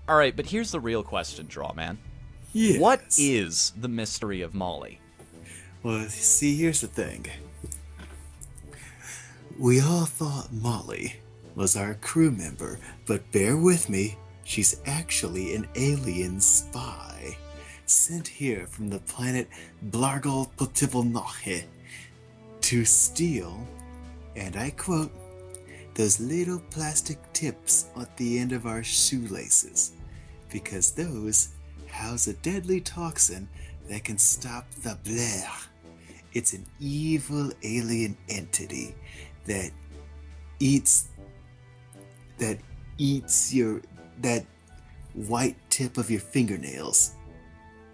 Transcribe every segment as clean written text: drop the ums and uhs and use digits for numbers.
Alright, but here's the real question, Drawman. Yes. What is the mystery of Molly? Well, see, here's the thing. We all thought Molly was our crew member, but bear with me, she's actually an alien spy, sent here from the planet Blargol Potivolnoche to steal, and I quote, those little plastic tips at the end of our shoelaces, because those house a deadly toxin that can stop the Blair. It's an evil alien entity that eats that white tip of your fingernails.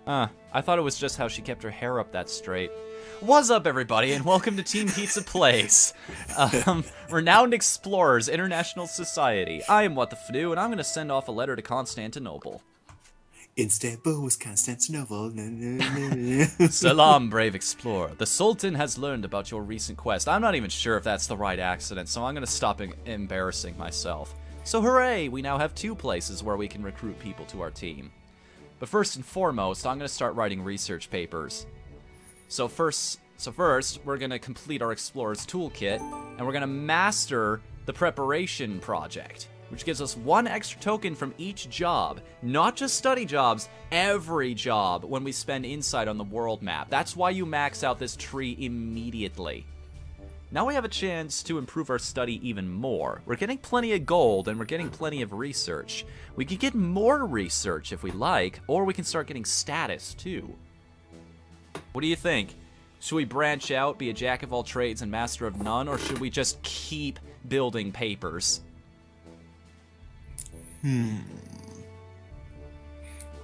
I thought it was just how she kept her hair up that straight. What's up, everybody, and welcome to Team Pizza Plays. Renowned Explorers International Society. I am Whatthefnu, and I'm going to send off a letter to Constantinople. Istanbul was Constantinople. Salam, brave explorer. The Sultan has learned about your recent quest. I'm not even sure if that's the right accident, so I'm going to stop embarrassing myself. So hooray, we now have 2 places where we can recruit people to our team. But first and foremost, I'm going to start writing research papers. So first, we're going to complete our Explorer's Toolkit, and we're going to master the Preparation Project, which gives us 1 extra token from each job. Not just study jobs, every job when we spend insight on the world map. That's why you max out this tree immediately. Now we have a chance to improve our study even more. We're getting plenty of gold, and we're getting plenty of research. We could get more research if we like, or we can start getting status too. What do you think? Should we branch out, be a jack of all trades and master of none, or should we just keep building papers?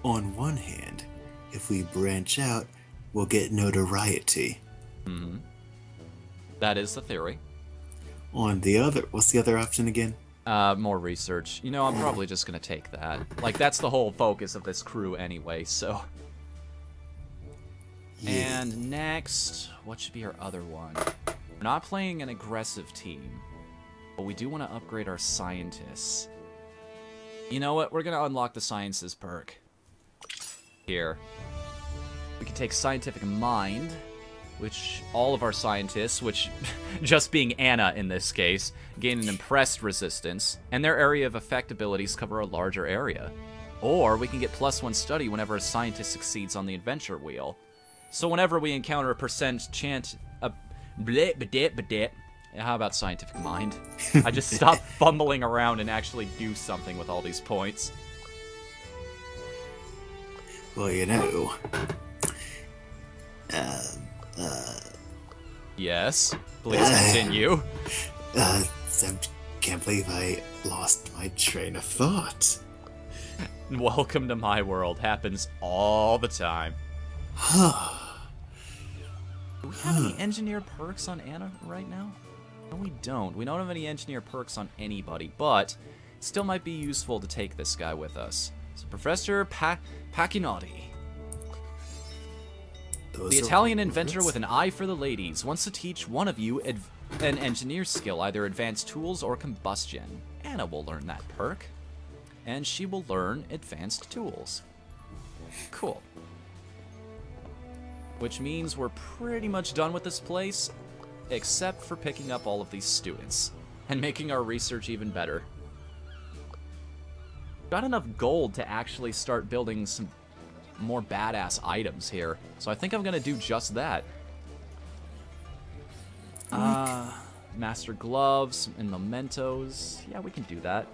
On one hand, if we branch out, we'll get notoriety. That is the theory. On the other, what's the other option again? More research. You know, I'm probably just gonna take that. Like, that's the whole focus of this crew anyway, so... Yeah. And next, what should be our other one? We're not playing an aggressive team, but we do want to upgrade our scientists. You know what? We're going to unlock the sciences perk. Here. We can take scientific mind, which all of our scientists, which just being Anna in this case, gain an impressed resistance, and their area of effect abilities cover a larger area. Or we can get +1 study whenever a scientist succeeds on the adventure wheel. So whenever we encounter a percent chance... How about scientific mind? I just stop fumbling around and actually do something with all these points. Well, you know... Yes? Please continue. I can't believe I lost my train of thought. Welcome to my world. Happens all the time. Do we have any engineer perks on Anna right now? No, we don't. We don't have any engineer perks on anybody, but it still might be useful to take this guy with us. So Professor Pacinotti. The Italian inventor with an eye for the ladies wants to teach one of you an engineer skill, either advanced tools or combustion. Anna will learn that perk, and she will learn advanced tools. Cool. Which means we're pretty much done with this place, except for picking up all of these students and making our research even better. Got enough gold to actually start building some more badass items here, so I think I'm gonna do just that. Master gloves and mementos. Yeah, we can do that.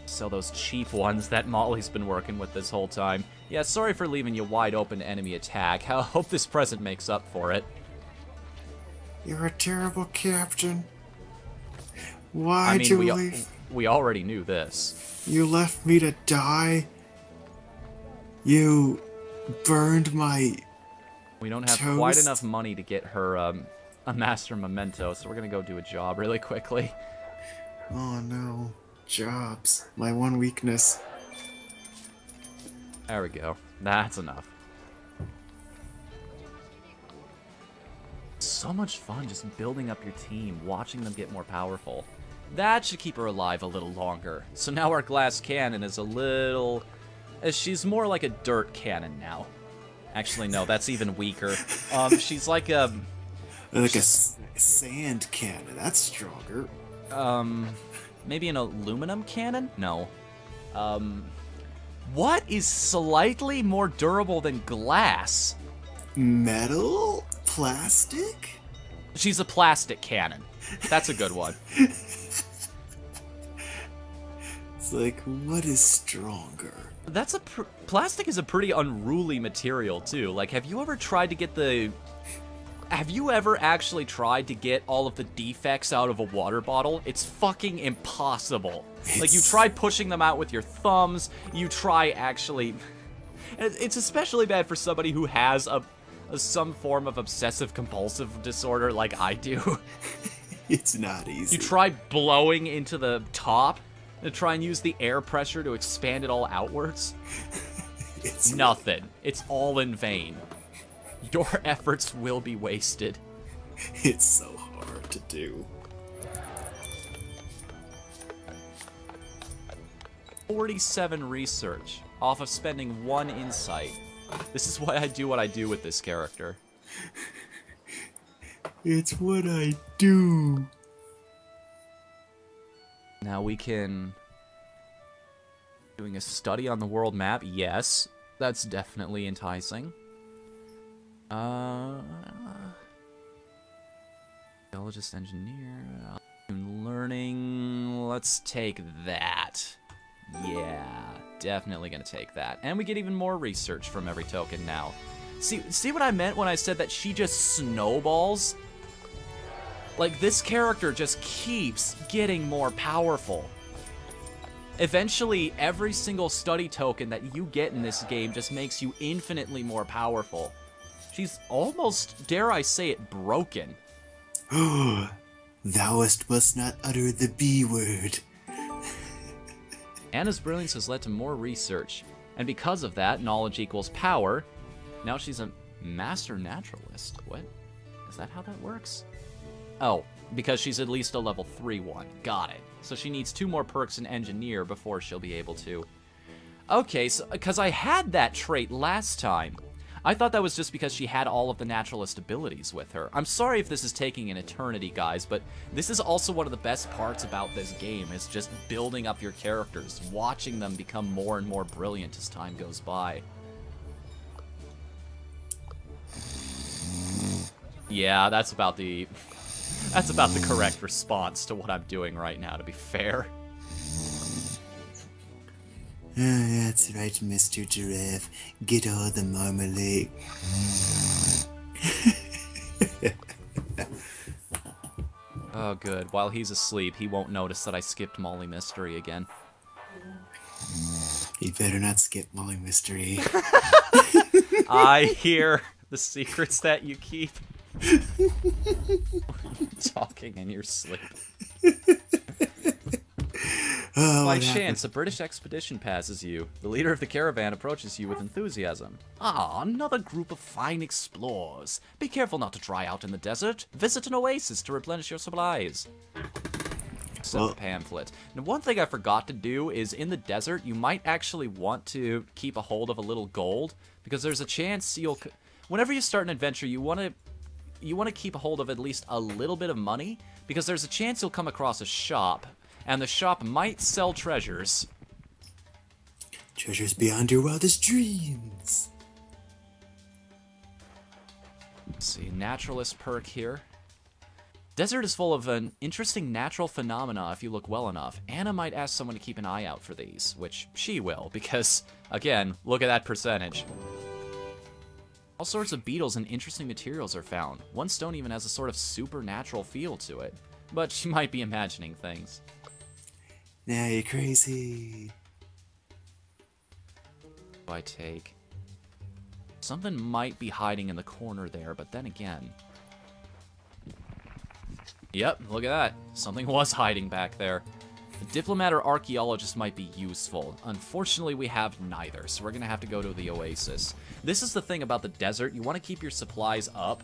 Sell those cheap ones that Molly's been working with this whole time. Yeah, sorry for leaving you wide open to enemy attack. I hope this present makes up for it. You're a terrible captain. Why'd you leave? We already knew this. You left me to die. You burned my We don't have toast. quite enough money to get her a master memento, so we're gonna go do a job really quickly. Oh no. Jobs. My one weakness. There we go. That's enough. So much fun just building up your team, watching them get more powerful. That should keep her alive a little longer. So now our glass cannon is a little... She's more like a dirt cannon now. Actually, no, that's even weaker. She's like a... Like a sand cannon. That's stronger. Maybe an aluminum cannon? No. What is slightly more durable than glass? Metal? Plastic? She's a plastic cannon. That's a good one. It's like, what is stronger? That's plastic is a pretty unruly material, too. Like, have you ever tried to get the... Have you ever actually tried to get all of the defects out of a water bottle? It's fucking impossible. Like, you try pushing them out with your thumbs, you try actually... It's especially bad for somebody who has some form of obsessive-compulsive disorder like I do. It's not easy. You try blowing into the top, and try and use the air pressure to expand it all outwards. It's nothing. It's all in vain. Your efforts will be wasted. It's so hard to do. 47 research off of spending 1 insight. This is why I do what I do with this character. It's what I do. Now we can... Doing a study on the world map? Yes. That's definitely enticing. Geologist, engineer, learning. Let's take that. Yeah, definitely gonna take that. And we get even more research from every token now. See what I meant when I said that she just snowballs? Like, this character just keeps getting more powerful. Eventually, every single study token that you get in this game just makes you infinitely more powerful. She's almost, dare I say it, broken. Thou'st must not utter the B word. Anna's brilliance has led to more research, and because of that, knowledge equals power. Now she's a master naturalist. What? Is that how that works? Oh, because she's at least a level 3 one. Got it. So she needs 2 more perks in engineer before she'll be able to. Okay, so because I had that trait last time. I thought that was just because she had all of the naturalist abilities with her. I'm sorry if this is taking an eternity, guys, but this is also one of the best parts about this game, is just building up your characters, watching them become more and more brilliant as time goes by. Yeah, that's about the correct response to what I'm doing right now, to be fair. That's right, Mr. Giraffe. Get all the marmalade. Oh, good. While he's asleep, he won't notice that I skipped Molly Mystery again. You better not skip Molly Mystery. I hear the secrets that you keep. Talking in your sleep. By chance, a British expedition passes you. The leader of the caravan approaches you with enthusiasm. Ah, another group of fine explorers. Be careful not to dry out in the desert. Visit an oasis to replenish your supplies. Except the pamphlet. Now, one thing I forgot to do is, in the desert, you might actually want to keep a hold of a little gold, because there's a chance you'll... Whenever you start an adventure, you want to keep a hold of at least a little bit of money, because there's a chance you'll come across a shop, and the shop might sell treasures. Treasures beyond your wildest dreams. Let's see, naturalist perk here. Desert is full of an interesting natural phenomena if you look well enough. Anna might ask someone to keep an eye out for these, which she will, because, again, look at that percentage. All sorts of beetles and interesting materials are found. One stone even has a sort of supernatural feel to it, but she might be imagining things. Now you're crazy. I take. Something might be hiding in the corner there, but then again. Yep, look at that. Something was hiding back there. A diplomat or archaeologist might be useful. Unfortunately, we have neither, so we're gonna have to go to the oasis. This is the thing about the desert. You want to keep your supplies up.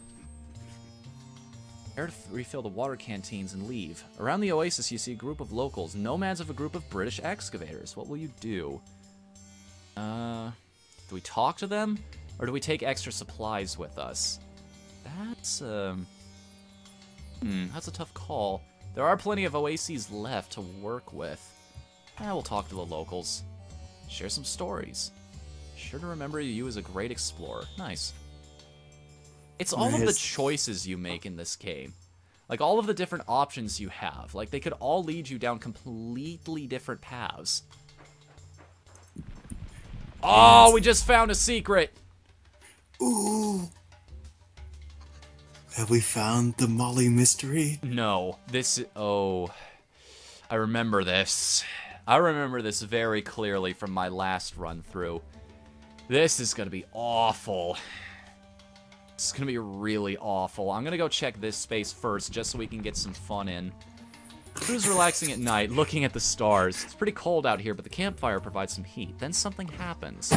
Prepare to refill the water canteens and leave. Around the oasis, you see a group of locals, nomads of a group of British excavators. What will you do? Do we talk to them? Or do we take extra supplies with us? That's a tough call. There are plenty of oases left to work with. We'll talk to the locals. Share some stories. Sure to remember you as a great explorer. Nice. It's all of the choices you make in this game. Like, all of the different options you have. Like, they could all lead you down completely different paths. Oh, we just found a secret! Ooh. Have we found the Molly mystery? No. Oh. I remember this. I remember this very clearly from my last run-through. This is gonna be awful. It's gonna be really awful. I'm gonna go check this space first, just so we can get some fun in. Crew's relaxing at night, looking at the stars. It's pretty cold out here, but the campfire provides some heat. Then something happens.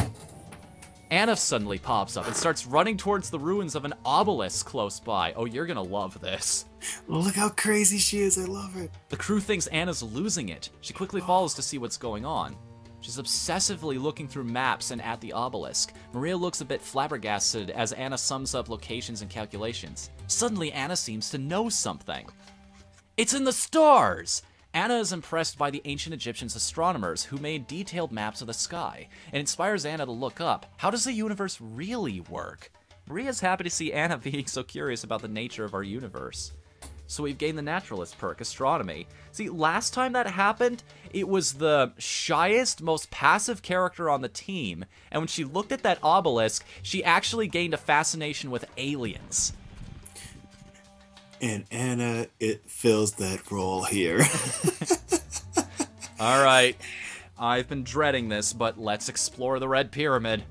Anna suddenly pops up and starts running towards the ruins of an obelisk close by. Oh, you're gonna love this. Oh, look how crazy she is. I love it. The crew thinks Anna's losing it. She quickly follows to see what's going on. She's obsessively looking through maps and at the obelisk. Maria looks a bit flabbergasted as Anna sums up locations and calculations. Suddenly, Anna seems to know something. It's in the stars! Anna is impressed by the ancient Egyptians astronomers who made detailed maps of the sky, and inspires Anna to look up. How does the universe really work? Maria's happy to see Anna being so curious about the nature of our universe. So we've gained the naturalist perk, astronomy. See, last time that happened, it was the shyest, most passive character on the team, and when she looked at that obelisk, she actually gained a fascination with aliens. And Anna, it fills that role here. Alright, I've been dreading this, but let's explore the Red Pyramid.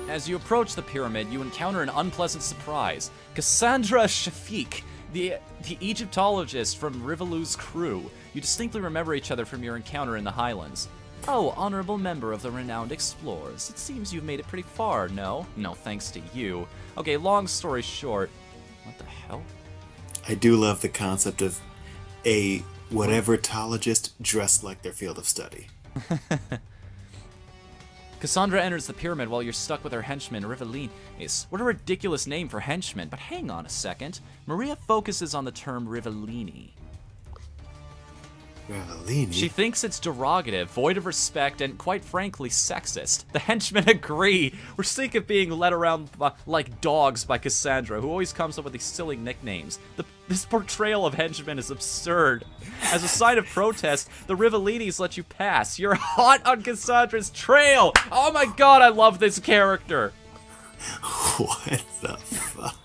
As you approach the pyramid, you encounter an unpleasant surprise. Cassandra Shafiq, the Egyptologist from Rivalu's crew. You distinctly remember each other from your encounter in the Highlands. Oh, honorable member of the renowned explorers. It seems you've made it pretty far, no? No, thanks to you. Okay, long story short. What the hell? I do love the concept of a whatever-tologist dressed like their field of study. Cassandra enters the pyramid while you're stuck with her henchman, Rivellini. What a ridiculous name for henchman, but hang on a second. Maria focuses on the term Rivellini. Rivellini? She thinks it's derogative, void of respect, and quite frankly, sexist. The henchmen agree. We're sick of being led around like dogs by Cassandra, who always comes up with these silly nicknames. This portrayal of henchmen is absurd. As a sign of protest, the Rivellinis let you pass. You're hot on Cassandra's trail! Oh my god, I love this character! What the fuck?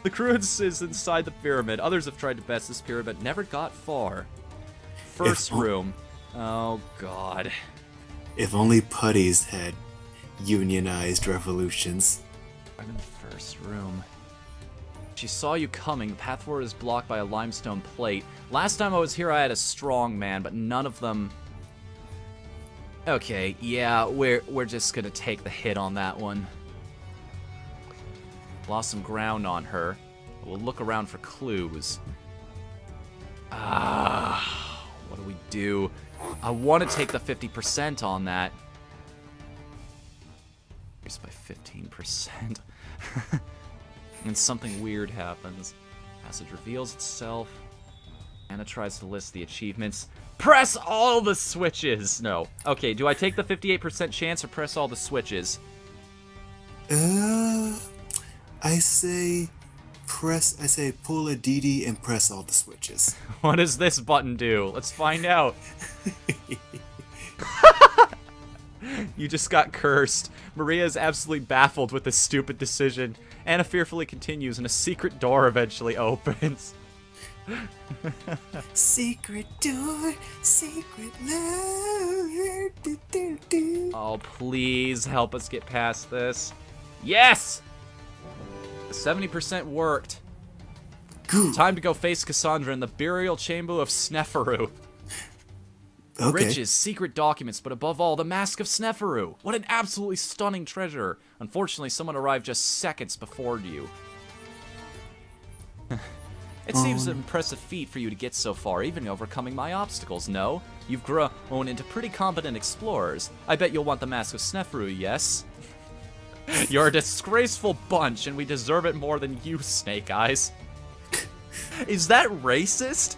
The crew is inside the pyramid. Others have tried to best this pyramid, but never got far. First room. Oh, God. If only putties had unionized revolutions. I'm in the first room. She saw you coming. The path forward is blocked by a limestone plate. Last time I was here, I had a strong man, but none of them... Okay, yeah, we're just gonna take the hit on that one. Lost some ground on her. We'll look around for clues. What do we do? I want to take the 50% on that. Increased by 15%. And something weird happens. Passage reveals itself. Anna tries to list the achievements. Press all the switches! No. Okay, do I take the 58% chance or press all the switches? I say pull a DD and press all the switches. What does this button do? Let's find out. You just got cursed. Maria is absolutely baffled with this stupid decision. Anna fearfully continues and a secret door eventually opens. Secret door, secret love. Oh, please help us get past this. Yes! 70% worked. Good. Time to go face Cassandra in the burial chamber of Sneferu. Okay. Riches, secret documents, but above all, the Mask of Sneferu. What an absolutely stunning treasure. Unfortunately, someone arrived just seconds before you. It seems an impressive feat for you to get so far, even overcoming my obstacles, no? You've grown into pretty competent explorers. I bet you'll want the Mask of Sneferu, yes? You're a disgraceful bunch, and we deserve it more than you, Snake Eyes. Is that racist?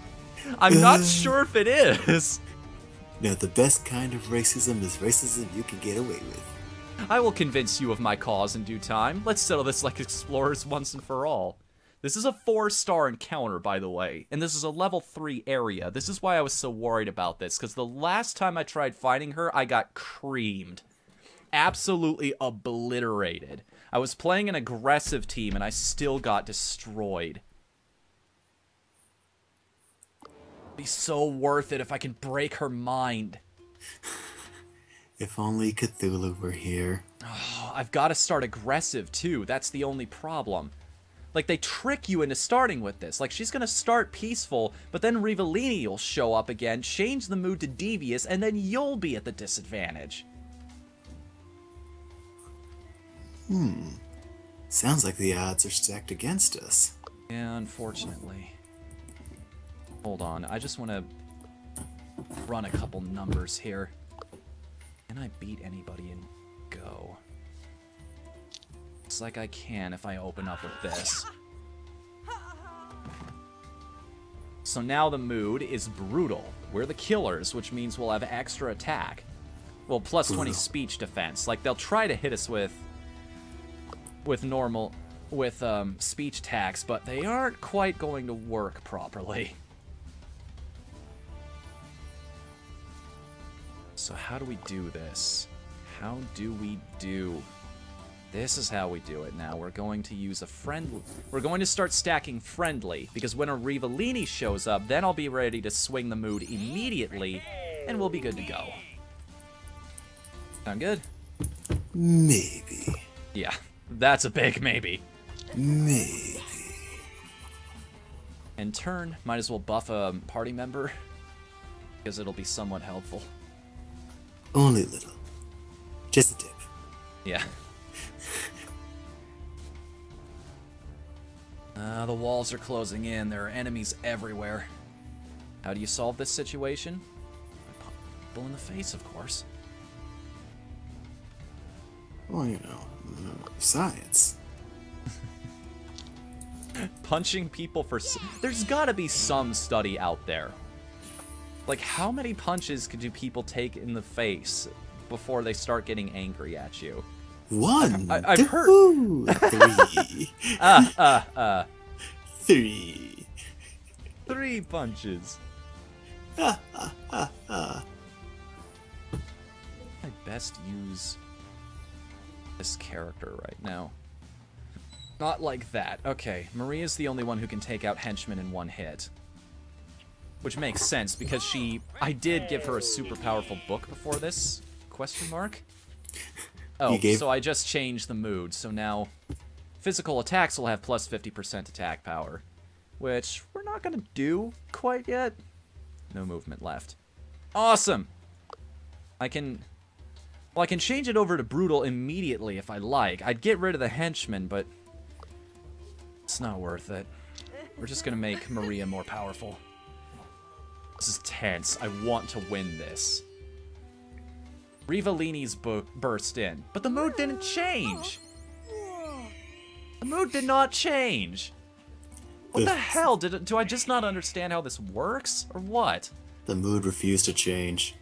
I'm not sure if it is. Now, the best kind of racism is racism you can get away with. I will convince you of my cause in due time. Let's settle this like explorers once and for all. This is a 4-star encounter, by the way, and this is a level 3 area. This is why I was so worried about this, because the last time I tried fighting her, I got creamed. Absolutely obliterated. I was playing an aggressive team, and I still got destroyed. It'd be so worth it if I could break her mind. If only Cthulhu were here. Oh, I've got to start aggressive, too. That's the only problem. Like, they trick you into starting with this. Like, she's gonna start peaceful, but then Rivellini will show up again, change the mood to devious, and then you'll be at the disadvantage. Sounds like the odds are stacked against us. Yeah, unfortunately. Hold on, I just want to run a couple numbers here. Can I beat anybody in Go? Looks like I can if I open up with this. So now the mood is brutal. We're the killers, which means we'll have extra attack. Well, plus 20 speech defense. Like, they'll try to hit us with speech attacks, but they aren't quite going to work properly. So how do we do this? How do we do? This is how we do it now. We're going to use a friend. We're going to start stacking friendly, because when a Rivellini shows up, then I'll be ready to swing the mood immediately, and we'll be good to go. Sound good? Maybe. Yeah, that's a big maybe. Maybe. In turn, might as well buff a party member, because it'll be somewhat helpful. Only a little. Just a tip. Yeah. The walls are closing in. There are enemies everywhere. How do you solve this situation? By punch people in the face, of course. Well, you know, science. Punching people for... There's gotta be some study out there. Like, how many punches do people take in the face before they start getting angry at you? One, I've heard... two, three. 3. 3 punches. I best use this character right now. Not like that. Okay, Maria's the only one who can take out henchmen in one hit. Which makes sense, because I did give her a super powerful book before this? Question mark? Oh, so I just changed the mood, so now physical attacks will have plus 50% attack power. Which we're not gonna do quite yet. No movement left. Awesome! I can change it over to brutal immediately if I like. I'd get rid of the henchmen, but it's not worth it. We're just gonna make Maria more powerful. This is tense. I want to win this. Rivellini's burst in, but the mood didn't change. The mood did not change. What the hell? Do I just not understand how this works, or what? The mood refused to change.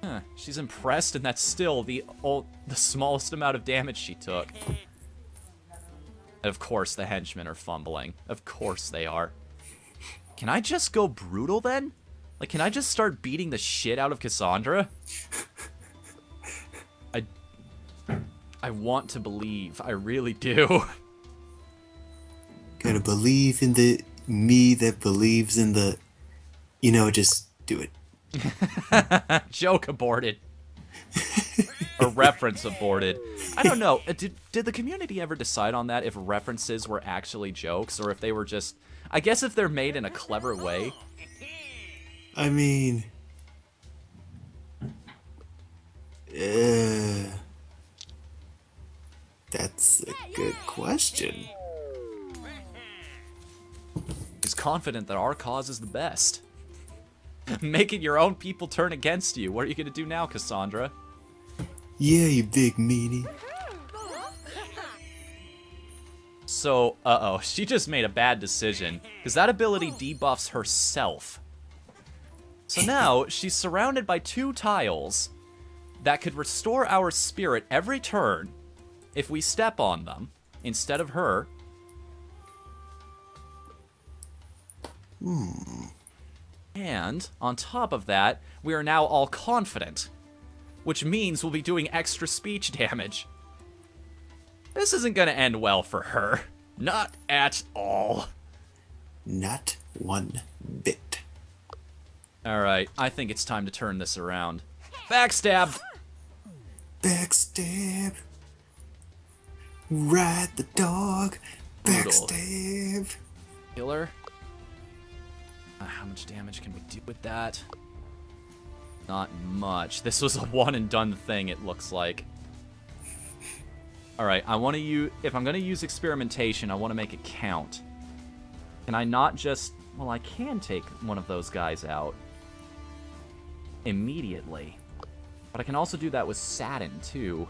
Huh, she's impressed, and that's still the smallest amount of damage she took. And of course the henchmen are fumbling. Of course they are. Can I just go brutal then? Like, can I just start beating the shit out of Cassandra? I want to believe. I really do. Gotta believe in the me that believes in the... You know, just do it. Joke aborted. Or reference aborted. I don't know. Did the community ever decide on that, if references were actually jokes, or if they were just... I guess if they're made in a clever way. I mean... that's a good question. He's confident that our cause is the best. Making your own people turn against you. What are you gonna do now, Cassandra? Yeah, you big meanie. So, uh-oh, she just made a bad decision, because that ability debuffs herself. So now, she's surrounded by 2 tiles that could restore our spirit every turn if we step on them, instead of her. And, on top of that, we are now all confident, which means we'll be doing extra speech damage. This isn't gonna end well for her. Not at all. Not one bit. Alright, I think it's time to turn this around. Backstab! Backstab. Ride the dog. Brutal. Backstab. Killer. How much damage can we do with that? Not much. This was a one and done thing, it looks like. Alright, I want to use... If I'm going to use experimentation, I want to make it count. Can I not just... Well, I can take one of those guys out immediately. But I can also do that with Satin, too.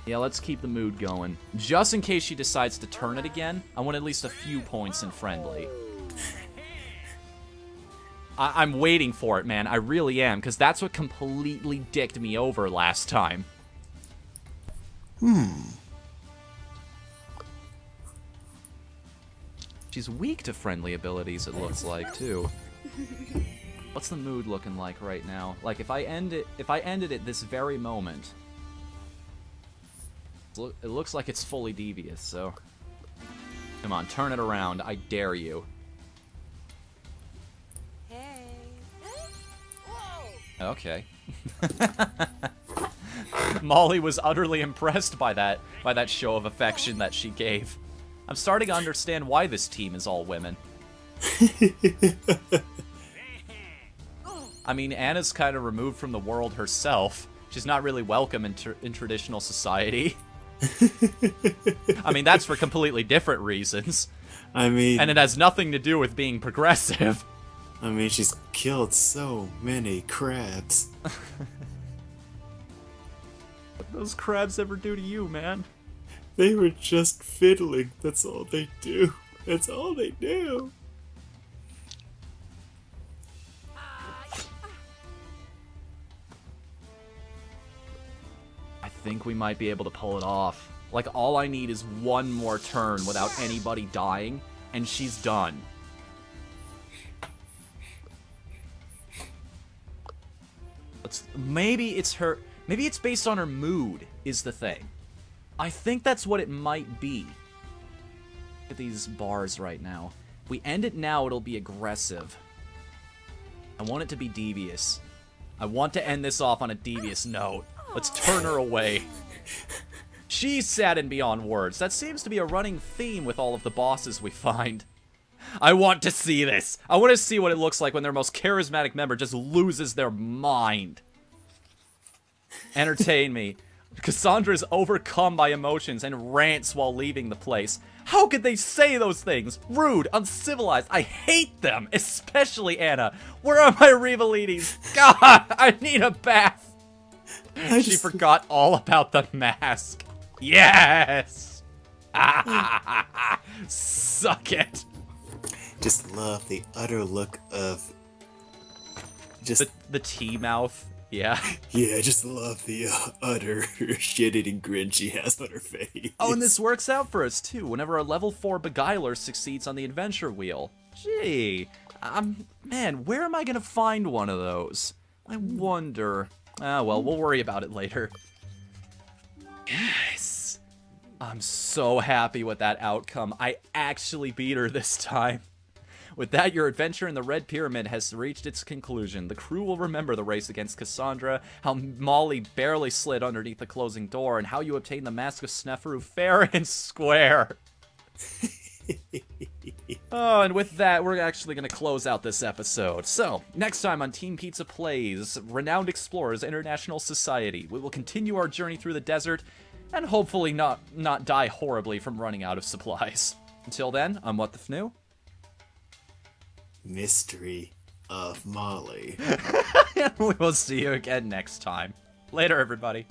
Yeah, let's keep the mood going. Just in case she decides to turn it again, I want at least a few points in friendly. I'm waiting for it, man. I really am, because that's what completely dicked me over last time. She's weak to friendly abilities, it looks like, too. What's the mood looking like right now? Like, if I ended it this very moment, it looks like it's fully devious, so... Come on, turn it around. I dare you. Hey. Okay. Molly was utterly impressed by that show of affection that she gave. I'm starting to understand why this team is all women. I mean, Anna's kind of removed from the world herself. She's not really welcome in traditional society. I mean, that's for completely different reasons. I mean... And it has nothing to do with being progressive. I mean, she's killed so many crabs. What those crabs ever do to you, man? They were just fiddling. That's all they do. That's all they do. I think we might be able to pull it off. Like, all I need is one more turn without anybody dying, and she's done. Maybe it's her... Maybe it's based on her mood, is the thing. I think that's what it might be. Look at these bars right now. If we end it now, it'll be aggressive. I want it to be devious. I want to end this off on a devious note. Let's turn her away. She's saddened beyond words. That seems to be a running theme with all of the bosses we find. I want to see this. I want to see what it looks like when their most charismatic member just loses their mind. Entertain me. Cassandra's overcome by emotions and rants while leaving the place. How could they say those things? Rude, uncivilized. I hate them, especially Anna. Where are my Rivalinis? God, I need a bath. She forgot all about the mask. Yes! Suck it. Just love the utter look of... just... The T-mouth. Yeah. Yeah, just love the utter shit-eating grin she has on her face. Oh, and this works out for us, too, whenever a level 4 beguiler succeeds on the adventure wheel. Gee. Man, where am I gonna find one of those? I wonder. Ah, well, we'll worry about it later. Yes! I'm so happy with that outcome. I actually beat her this time. With that, your adventure in the Red Pyramid has reached its conclusion. The crew will remember the race against Cassandra, how Molly barely slid underneath the closing door, and how you obtained the Mask of Sneferu fair and square. Oh, and with that, we're actually going to close out this episode. So, next time on Team Pizza Plays Renowned Explorers International Society, we will continue our journey through the desert and hopefully not die horribly from running out of supplies. Until then, I'm Whatthefnu. Mystery of Molly. And we will see you again next time. Later, everybody.